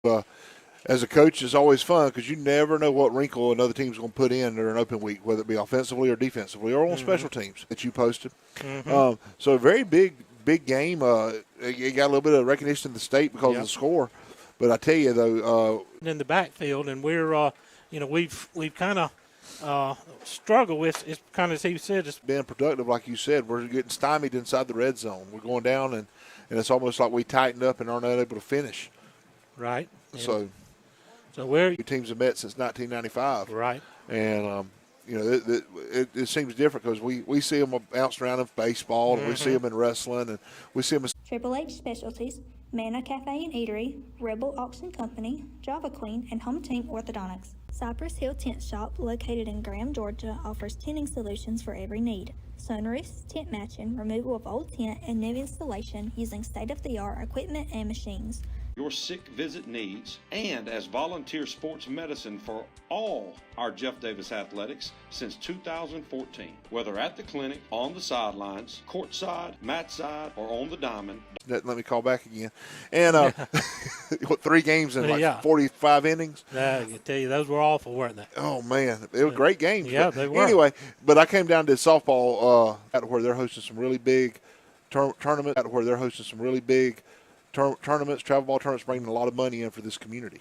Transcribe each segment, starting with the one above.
As a coach, it's always fun because you never know what wrinkle another team's going to put in during an open week, whether it be offensively or defensively or on special teams that you posted. So a very big game. You got a little bit of recognition in the state because of the score. But I tell you, though. In the backfield, and we're, we've kind of struggled with, it's kind of as he said, it's been productive, like you said. We're getting stymied inside the red zone. We're going down, and it's almost like we tightened up and aren't able to finish. Right. So we're teams have met since 1995. Right. And, it seems different because we see them bouncing around in baseball, and we see them in wrestling, and we see them in Triple H Specialties, Manna Cafe and Eatery, Rebel Auction Company, Java Queen, and Home Team Orthodontics. Cypress Hill Tent Shop, located in Graham, Georgia, offers tenting solutions for every need. Sunroofs, tent matching, removal of old tent, and new installation using state-of-the-art equipment and machines. Your sick visit needs, and as volunteer sports medicine for all our Jeff Davis athletics since 2014. Whether at the clinic, on the sidelines, courtside, mat side, or on the diamond. Let me call back again. And 3 games in 45 innings? I can tell you, those were awful, weren't they? Oh, man. They were great games. Yeah, they were. Anyway, but I came down to softball where they're hosting some really big tournaments, travel ball tournaments bringing a lot of money in for this community.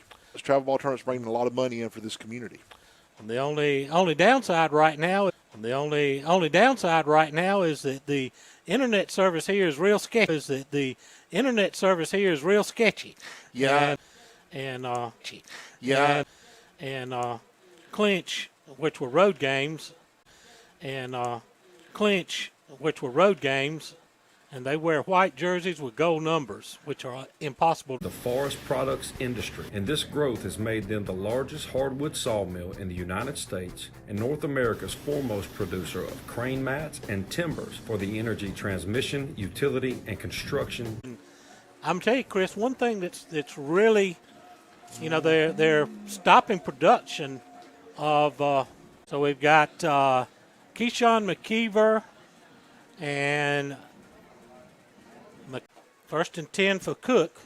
And the only downside right now, is that the internet service here is real sketchy. Yeah. And clinch, which were road games, and they wear white jerseys with gold numbers, which are impossible. The forest products industry, and this growth has made them the largest hardwood sawmill in the United States and North America's foremost producer of crane mats and timbers for the energy transmission, utility, and construction. I'm telling you, Chris, one thing that's really, they're stopping production of. So we've got Keyshawn McKeever and. First and 10 for Cook.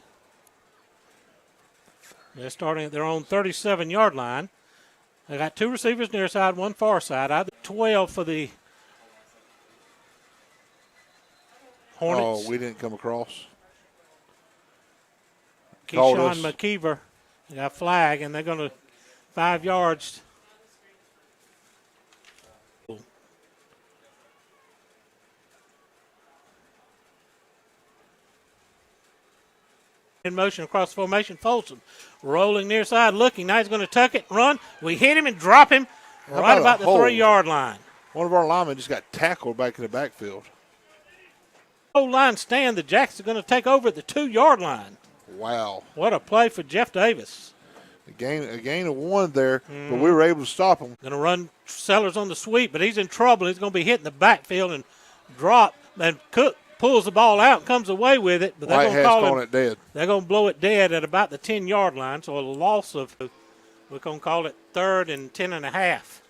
They're starting at their own 37-yard line. They got 2 receivers near side, 1 far side. Either 12 for the Hornets. Oh, we didn't come across. Keyshawn McKeever got a flag, and they're going to 5 yards. In motion across the formation, Folsom rolling near side, looking. Now he's going to tuck it, run. We hit him and drop him right about the 3-yard line. One of our linemen just got tackled back in the backfield. O-line stand. The Jacks are going to take over at the 2-yard line. Wow. What a play for Jeff Davis. A gain of 1 there, but we were able to stop him. Going to run Sellers on the sweep, but he's in trouble. He's going to be hitting the backfield and drop. And Cook pulls the ball out and comes away with it, but they're going to call it dead. They're going to blow it dead at about the 10-yard line, so a loss of, we're going to call it 3rd and 10.5.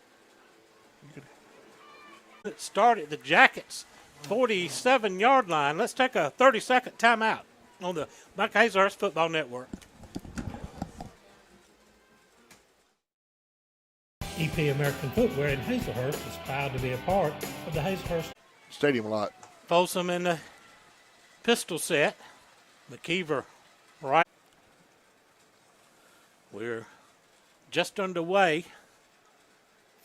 It started the Jackets 47-yard line. Let's take a 30-second timeout on the Buck Hazlehurst Football Network. EP American Footwear in Hazlehurst is proud to be a part of the Hazlehurst Stadium lot. Folsom in the pistol set. McKeever right. We're just underway.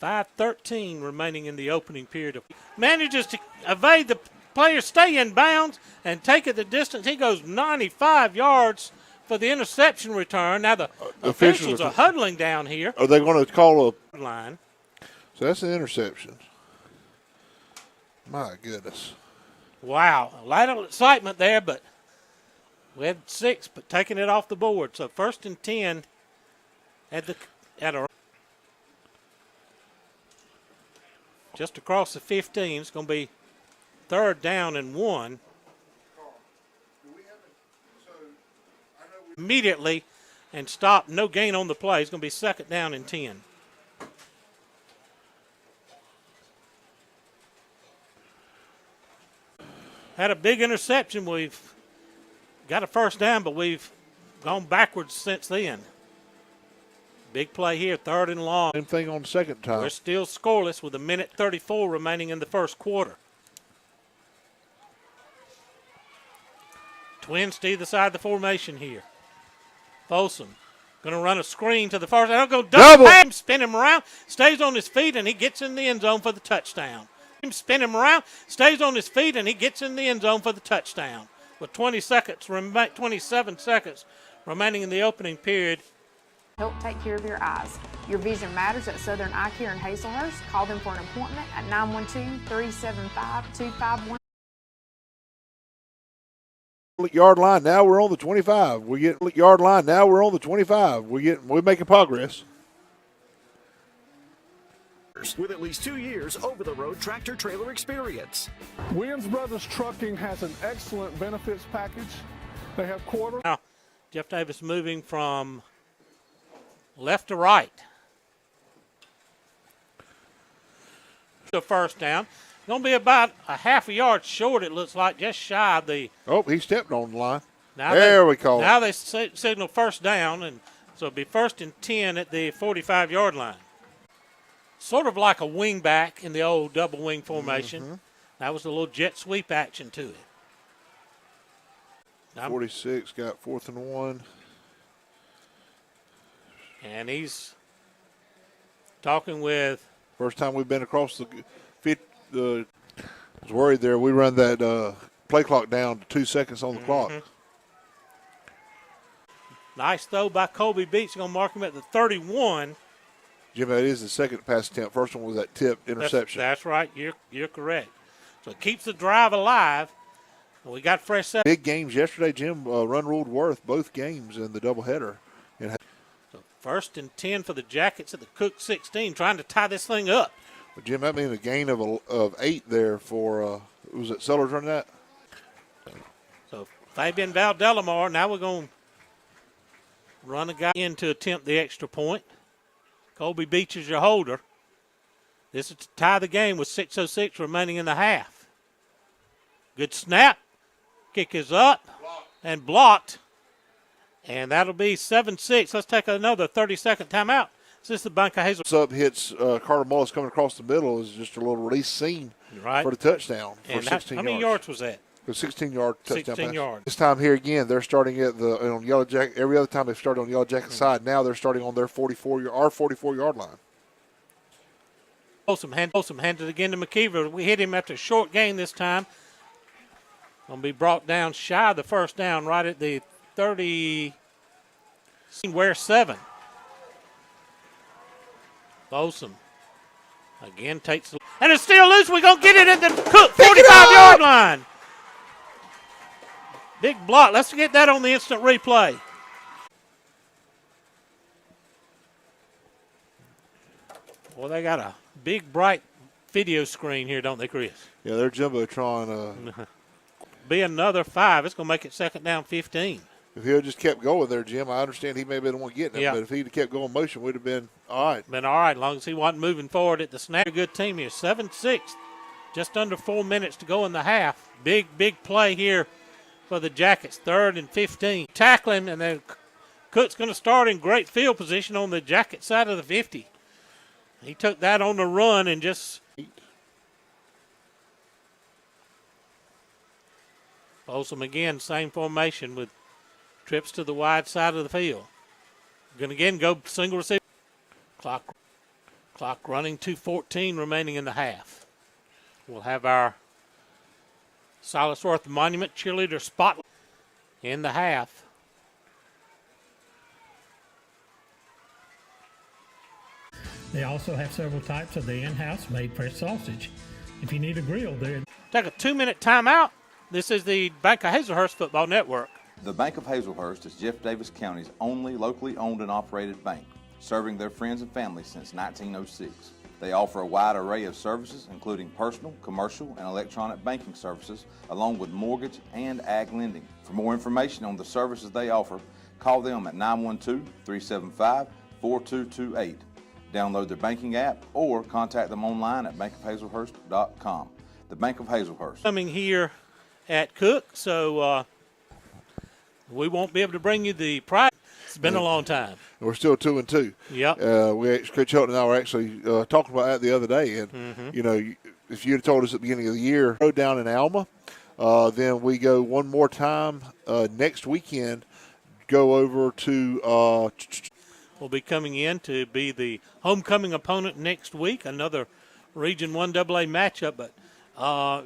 5:13 remaining in the opening period. Manages to evade the player, stay in bounds, and take it the distance. He goes 95 yards for the interception return. Now the officials are huddling down here. Are they going to call a line? So that's an interception. My goodness. Wow, a lot of excitement there, but we had 6, but taking it off the board. So 1st and 10 at a just across the 15. It's going to be 3rd down and 1. Immediately and stop. No gain on the play. It's going to be 2nd down and 10. Had a big interception. We've got a 1st down, but we've gone backwards since then. Big play here, 3rd and long. Same thing on the second time. We're still scoreless with 1:34 remaining in the first quarter. Twins to either side of the formation here. Folsom going to run a screen to the first. They'll go double. Spin him around, stays on his feet, and he gets in the end zone for the touchdown. Spin him around, stays on his feet, and he gets in the end zone for the touchdown. With 27 seconds remaining in the opening period. Help take care of your eyes. Your vision matters at Southern Eye Care in Hazelhurst. Call them for an appointment at 912-375-2511. Yard line. Now we're on the 25. We get yard line. Now we're on the 25. We're making progress. With at least 2 years over-the-road tractor-trailer experience. Williams Brothers Trucking has an excellent benefits package. They have quarter. Now, Jeff Davis moving from left to right. The first down. Going to be about a half a yard short, it looks like, just shy of the. Oh, he stepped on the line. Now we call it. Now they signal first down, and so it'll be 1st and 10 at the 45-yard line. Sort of like a wing back in the old double wing formation. Mm-hmm. That was a little jet sweep action to it. Now, 46 got 4th and 1. And he's talking with. First time we've been across the 50. I was worried there. We run that play clock down to 2 seconds on the clock. Nice throw by Colby Beach. Going to mark him at the 31. Jim, that is the second pass attempt. First one was that tipped interception. That's right. You're correct. So it keeps the drive alive. We got fresh set. Big games yesterday, Jim. Run ruled Worth both games in the doubleheader. So 1st and 10 for the Jackets at the Cook 16, trying to tie this thing up. Well, Jim, that means a gain of 8 there for was it Sellers running that? So Fabian Valdelamar. Now we're going to run a guy in to attempt the extra point. Colby Beach is your holder. This is to tie the game with 6:06 remaining in the half. Good snap. Kick is up and blocked. And that'll be 7-6. Let's take another 30-second timeout. This is the Bank of Hazel. Sub hits Carter Mullis coming across the middle is just a little release scene for the touchdown for 16 yards. How many yards was that? A 16-yard touchdown 16 pass. yards. This time here again, they're starting at on Yellow Jacket. Every other time they've started on Yellow Jacket side. Now they're starting on their 44-yard line. Folsom handed it again to McKeever. We hit him after a short gain this time. Going to be brought down shy of the first down right at the 30. Where 7. Folsom again takes the. And it's still loose. We're going to get it at the Cook 45-yard line. Big block. Let's get that on the instant replay. Well, they got a big, bright video screen here, don't they, Chris? Yeah, they're Jumbotron. Be another 5. It's going to make it 2nd down 15. If he had just kept going there, Jim, I understand he may have been the one getting it, but if he'd have kept going motion, we'd have been all right. Been all right, as long as he wasn't moving forward at the snap. A good team here. 7-6. Just under 4 minutes to go in the half. Big play here for the Jackets. 3rd and 15. Tackling, and then Cook's going to start in great field position on the Jacket side of the 50. He took that on the run and just. Folsom again, same formation with trips to the wide side of the field. Going to again go single receiver. Clock running, 2:14 remaining in the half. We'll have our Silasworth Monument cheerleader spot in the half. They also have several types of the in-house made fresh sausage. If you need a grill, they're... Take a 2-minute timeout. This is the Bank of Hazelhurst Football Network. The Bank of Hazelhurst is Jeff Davis County's only locally owned and operated bank, serving their friends and family since 1906. They offer a wide array of services, including personal, commercial, and electronic banking services, along with mortgage and ag lending. For more information on the services they offer, call them at 912-375-4228. Download their banking app or contact them online at bankofhazelhurst.com. The Bank of Hazelhurst. Coming here at Cook, so We won't be able to bring you the prize. It's been a long time. We're still 2-2. Yep. Coach Hilton and I were actually talking about that the other day. And, you know, if you had told us at the beginning of the year, go down in Alma, then we go one more time next weekend, go over to will be coming in to be the homecoming opponent next week, another Region 1AA matchup. But,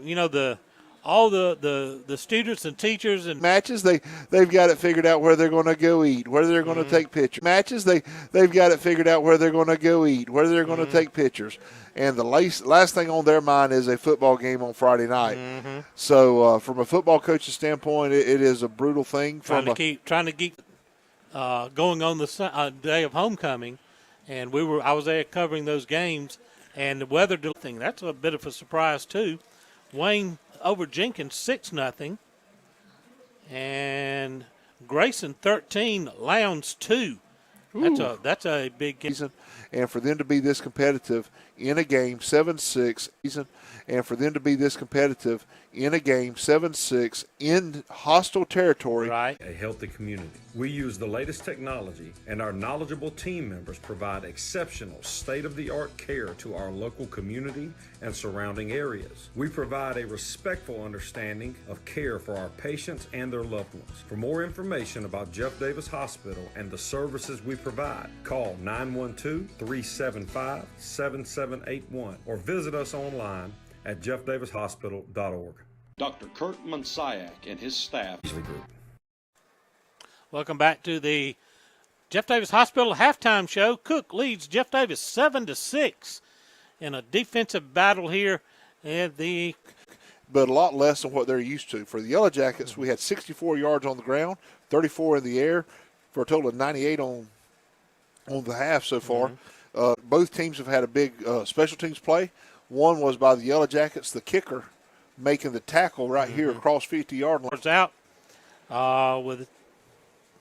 you know, all the students and teachers and matches, they've got it figured out where they're going to go eat, where they're going to take pictures. Matches, they've got it figured out where they're going to go eat, where they're going to take pictures. And the last thing on their mind is a football game on Friday night. So from a football coach's standpoint, it is a brutal thing. Trying to keep going on the day of homecoming, and I was there covering those games, and the weather thing, that's a bit of a surprise too. Wayne over Jenkins 6-0, and Grayson 13, Lowndes 2. That's a big game. And for them to be this competitive in a game 7-6, and for them to be this competitive in a game 7-6 in hostile territory. Right. A healthy community. We use the latest technology, and our knowledgeable team members provide exceptional state-of-the-art care to our local community and surrounding areas. We provide a respectful understanding of care for our patients and their loved ones. For more information about Jeff Davis Hospital and the services we provide, call 912-375-7781 or visit us online at jeffdavishospital.org. Dr. Kurt Monsiak and his staff. Welcome back to the Jeff Davis Hospital halftime show. Cook leads Jeff Davis 7-6 in a defensive battle here at the. But a lot less than what they're used to. For the Yellow Jackets, we had 64 yards on the ground, 34 in the air, for a total of 98 on the half so far. Both teams have had a big special teams play. One was by the Yellow Jackets, the kicker, making the tackle right here across 50-yard line. Out with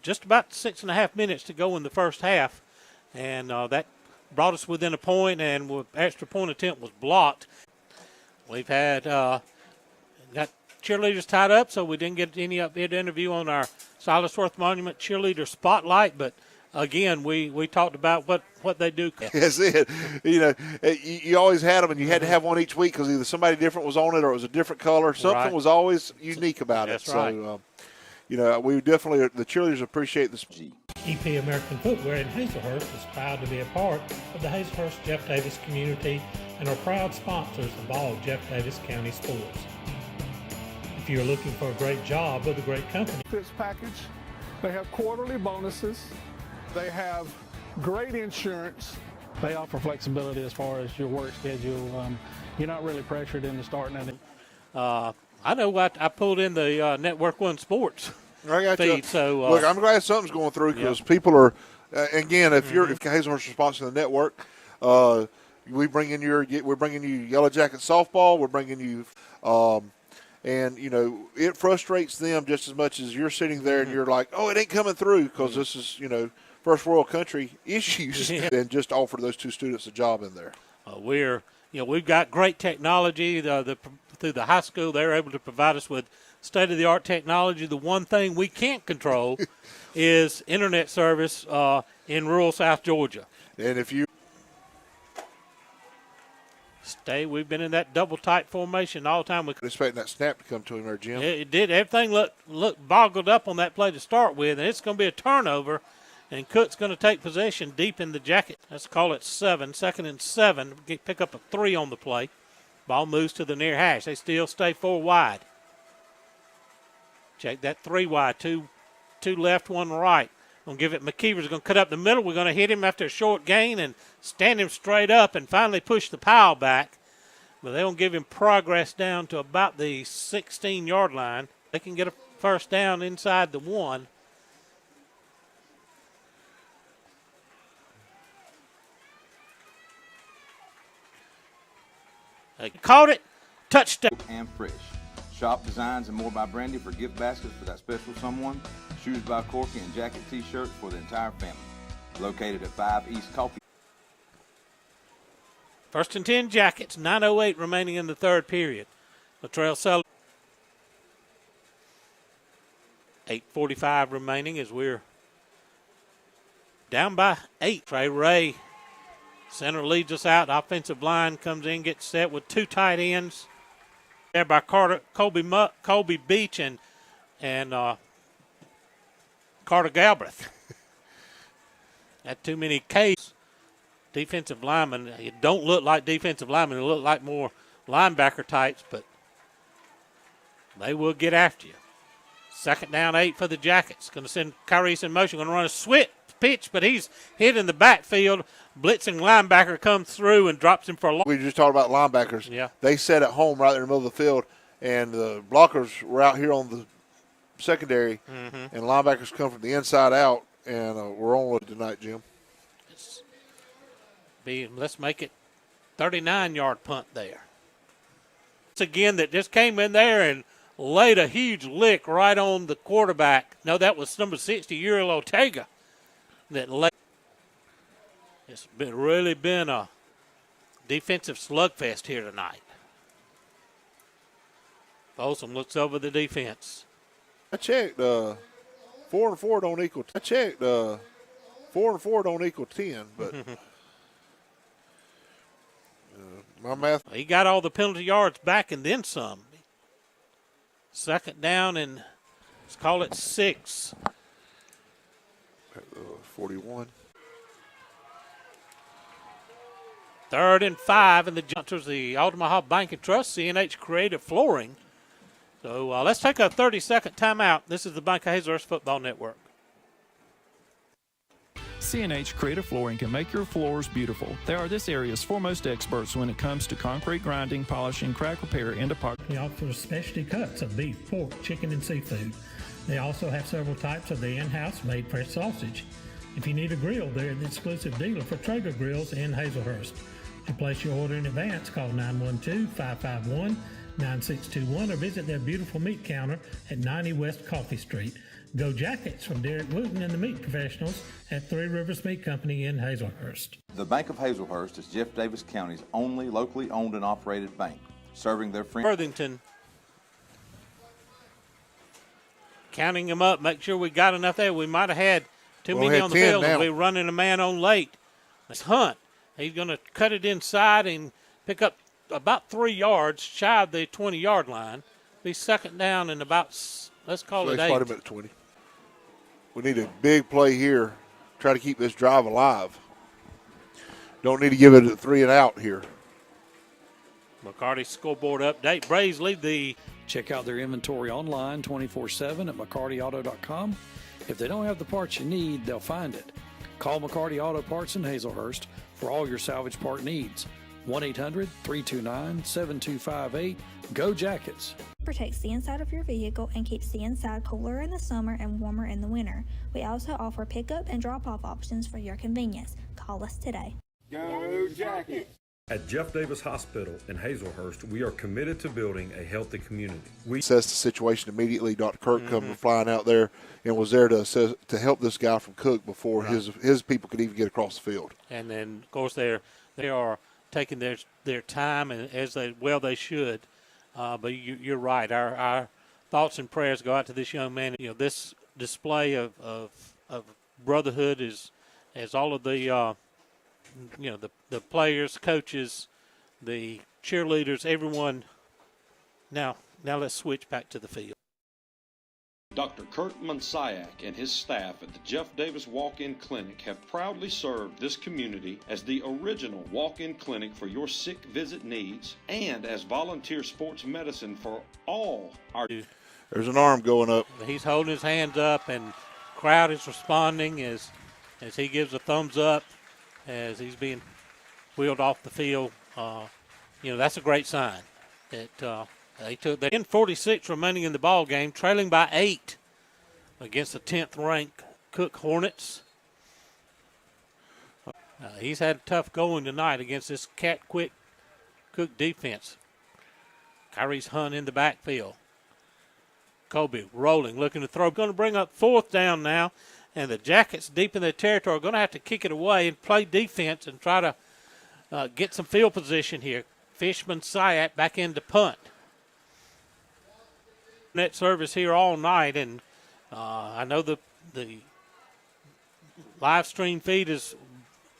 just about 6.5 minutes to go in the first half, and that brought us within a point, and with extra point attempt was blocked. We've had got cheerleaders tied up, so we didn't get any interview on our Silas Worth Monument cheerleader spotlight, but again, we talked about what they do. That's it. You know, you always had them, and you had to have one each week because either somebody different was on it or it was a different color. Something was always unique about it. That's right. So, you know, we definitely, the cheerleaders appreciate this. EP American Footwear in Hazelhurst is proud to be a part of the Hazelhurst Jeff Davis community and are proud sponsors of all Jeff Davis County sports. If you're looking for a great job with a great company, Benefits package. They have quarterly bonuses. They have great insurance. They offer flexibility as far as your work schedule. You're not really pressured into starting anything. I know what I pulled in the Network One Sports feed. So look, I'm glad something's going through because people are. Again, if Hazelhurst is sponsoring the network, we're bringing you Yellow Jacket softball. We're bringing you. And, you know, it frustrates them just as much as you're sitting there and you're like, oh, it ain't coming through because this is, you know, first world country issues. And just offer those two students a job in there. We've got great technology. Through the high school, they're able to provide us with state-of-the-art technology. The one thing we can't control is internet service in rural South Georgia. And if you we've been in that double tight formation all the time. We expecting that snap to come to him there, Jim. It did. Everything looked boggled up on that play to start with, and it's going to be a turnover, and Cook's going to take possession deep in the Jacket. Let's call it 7, 2nd and 7. Pick up a 3 on the play. Ball moves to the near hash. They still stay 4 wide. Check that 3 wide, two left, 1 right. Going to give it McKeever's going to cut up the middle. We're going to hit him after a short gain and stand him straight up and finally push the pile back. But they're going to give him progress down to about the 16-yard line. They can get a first down inside the 1. They caught it. Touchdown. And fresh. Shop designs and more by Brandy for gift baskets for that special someone. Shoes by Corky and jacket t-shirts for the entire family. Located at 5 East Coffee. 1st and 10 Jackets. 9:08 remaining in the third period. Latrell Sullivan. 8:45 remaining as we're down by 8. Trey Ray, center leads us out. The offensive line comes in, gets set with 2 tight ends there by Colby Beach and Carter Galbraith. Not too many K's. Defensive linemen, it don't look like defensive linemen. It look like more linebacker types, but they will get after you. 2nd down, 8 for the Jackets. Going to send Kyrie's in motion. Going to run a switch pitch, but he's hit in the backfield. Blitzing linebacker comes through and drops him for a long. We just talked about linebackers. Yeah. They set at home right in the middle of the field, and the blockers were out here on the secondary, and linebackers come from the inside out, and we're on with tonight, Jim. Let's make it 39-yard punt there. It's again that just came in there and laid a huge lick right on the quarterback. No, that was number 60, Uriel Ortega. It's really been a defensive slugfest here tonight. Folsom looks over the defense. I checked. 4 and 4 don't equal. I checked. 4 and 4 don't equal 10, but my math. He got all the penalty yards back and then some. 2nd down and let's call it 6. 41. 3rd and 5, and the Jumpers, the Omaha Bank and Trust, CNH Creative Flooring. So let's take a 30-second timeout. This is the Bank of Hazlehurst Football Network. CNH Creative Flooring can make your floors beautiful. They are this area's foremost experts when it comes to concrete grinding, polishing, crack repair, and epoxy. They offer specialty cuts of beef, pork, chicken, and seafood. They also have several types of the in-house made fresh sausage. If you need a grill, they're the exclusive dealer for Traeger Grills in Hazlehurst. To place your order in advance, call 912-551-9621 or visit their beautiful meat counter at 90 West Coffee Street. Go Jackets from Derek Wooten and the Meat Professionals at Three Rivers Meat Company in Hazlehurst. The Bank of Hazlehurst is Jeff Davis County's only locally owned and operated bank, serving their friends. Worthington. Counting them up, make sure we got enough there. We might have had too many on the field, and we're running a man on late. It's Hunt. He's going to cut it inside and pick up about 3 yards shy of the 20-yard line. Be 2nd down and about, let's call it 8. Quite a bit of 20. We need a big play here. Try to keep this drive alive. Don't need to give it a 3 and out here. McCarty scoreboard update. Braves lead the. Check out their inventory online 24/7 at McCartyAuto.com. If they don't have the parts you need, they'll find it. Call McCarty Auto Parts in Hazlehurst for all your salvage part needs. 1-800-329-7258. Go Jackets. Protects the inside of your vehicle and keeps the inside cooler in the summer and warmer in the winter. We also offer pickup and drop-off options for your convenience. Call us today. Go Jackets! At Jeff Davis Hospital in Hazlehurst, we are committed to building a healthy community. We assessed the situation immediately. Dr. Kirk come flying out there and was there to help this guy from Cook before his people could even get across the field. And then, of course, they are taking their time, and as they should. But you're right. Our thoughts and prayers go out to this young man. You know, this display of brotherhood is as all of the the players, coaches, the cheerleaders, everyone. Now let's switch back to the field. Dr. Kurt Monsiak and his staff at the Jeff Davis Walk-In Clinic have proudly served this community as the original walk-in clinic for your sick visit needs and as volunteer sports medicine for all our. There's an arm going up. He's holding his hands up, and crowd is responding as he gives a thumbs up as he's being wheeled off the field. That's a great sign that they took that. In 46 remaining in the ball game, trailing by 8 against the 10th ranked Cook Hornets. He's had tough going tonight against this quick Cook defense. Kyrie's Hunt in the backfield. Colby rolling, looking to throw. Going to bring up 4th down now. And the Jackets deep in their territory are going to have to kick it away and play defense and try to get some field position here. Fishman Sayat back into punt. Net service here all night, and I know the live stream feed is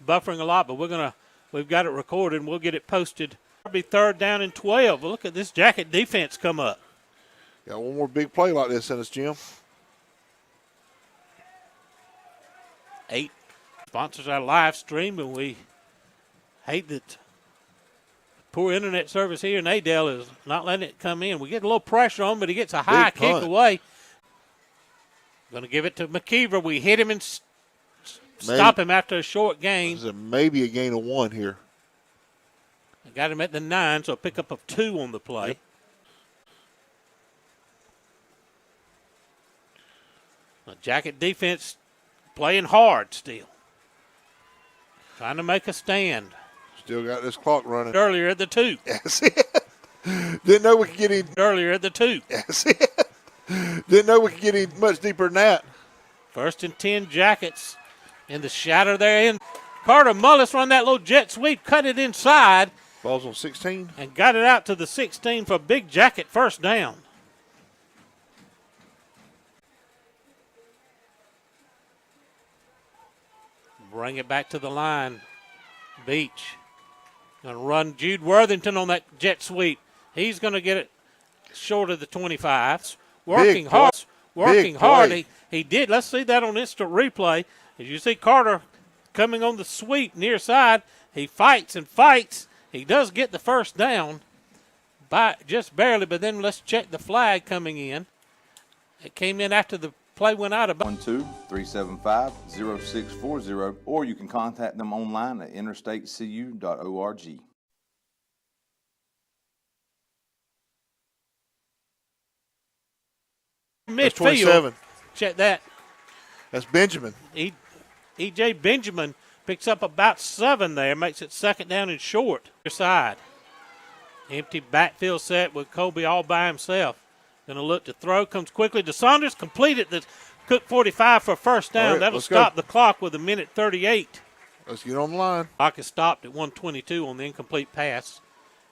buffering a lot, but we've got it recorded and we'll get it posted. It'll be 3rd down and 12. Well, look at this Jacket defense come up. Got one more big play like this in us, Jim. 8 sponsors our live stream, and we hate that poor internet service here in Adel is not letting it come in. We get a little pressure on, but he gets a high kick away. Going to give it to McKeever. We hit him and stop him after a short gain. Maybe a gain of 1 here. I got him at the 9, so a pickup of 2 on the play. Yep. The Jacket defense playing hard still. Trying to make a stand. Still got this clock running. Earlier at the 2. That's it. Didn't know we could get him. Earlier at the 2. That's it. Didn't know we could get him much deeper than that. 1st and 10 Jackets in the shadow there. In Carter Mullis run that little jet sweep, cut it inside. Ball's on 16. And got it out to the 16 for a big Jacket 1st down. Bring it back to the line. Beach. Going to run Jude Worthington on that jet sweep. He's going to get it short of the 25. Working hard. Working hard. He did. Let's see that on instant replay. As you see Carter coming on the sweep near side. He fights and fights. He does get the 1st down. By just barely, but then let's check the flag coming in. It came in after the play went out about 1-2-375-0640, or you can contact them online at interstatecu.org. That's 27. Check that. That's Benjamin. E.J. Benjamin picks up about 7 there, makes it 2nd down and short. Side. Empty backfield set with Colby all by himself. Going to look to throw, comes quickly to Saunders, completed the Cook 45 for 1st down. Right, that'll stop the clock with 1:38. Let's get on the line. Clock is stopped at 1:22 on the incomplete pass.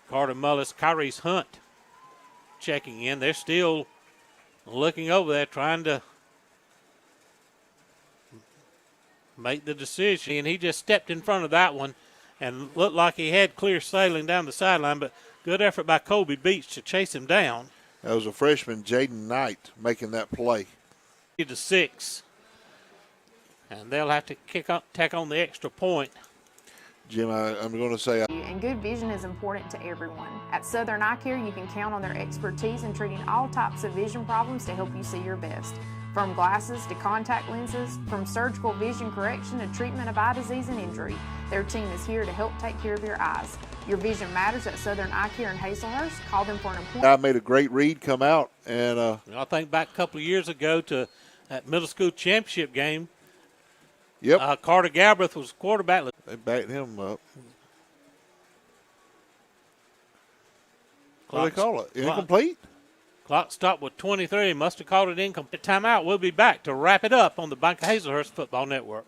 Carter Mullis, Kyrie's Hunt checking in. They're still looking over there, trying to make the decision. And he just stepped in front of that one and looked like he had clear sailing down the sideline, but good effort by Colby Beach to chase him down. That was a freshman, Jaden Knight, making that play. To 6. And they'll have to tack on the extra point. Jim, I'm going to say. And good vision is important to everyone. At Southern Eye Care, you can count on their expertise in treating all types of vision problems to help you see your best. From glasses to contact lenses, from surgical vision correction to treatment of eye disease and injury, their team is here to help take care of your eyes. Your vision matters at Southern Eye Care in Hazelhurst. Call them for an appointment. I made a great read come out. And I think back a couple of years ago to that middle school championship game. Yep. Carter Galbraith was quarterback. They backed him up. What do they call it? Incomplete? Clock stopped with 23. Must have called it incomplete. Timeout. We'll be back to wrap it up on the Bank of Hazelhurst Football Network.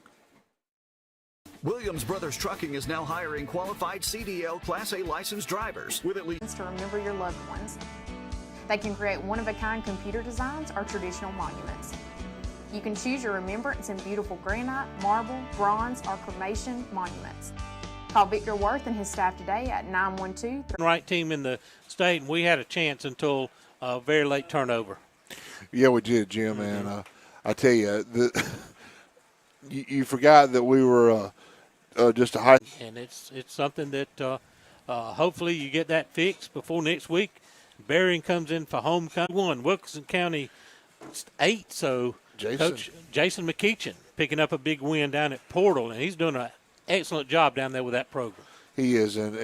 Williams Brothers Trucking is now hiring qualified CDL Class A licensed drivers with at least to remember your loved ones. They can create one-of-a-kind computer designs or traditional monuments. You can choose your remembrance in beautiful granite, marble, bronze, or cremation monuments. Call Victor Worth and his staff today at 912. Right team in the state, and we had a chance until a very late turnover. Yeah, we did, Jim. And I tell you, you forgot that we were just a high. And it's something that hopefully you get that fixed before next week. Berrien comes in for homecoming 1, Wilkinson County 8. So Coach Jason McKeachin picking up a big win down at Portal, and he's doing an excellent job down there with that program. He is, and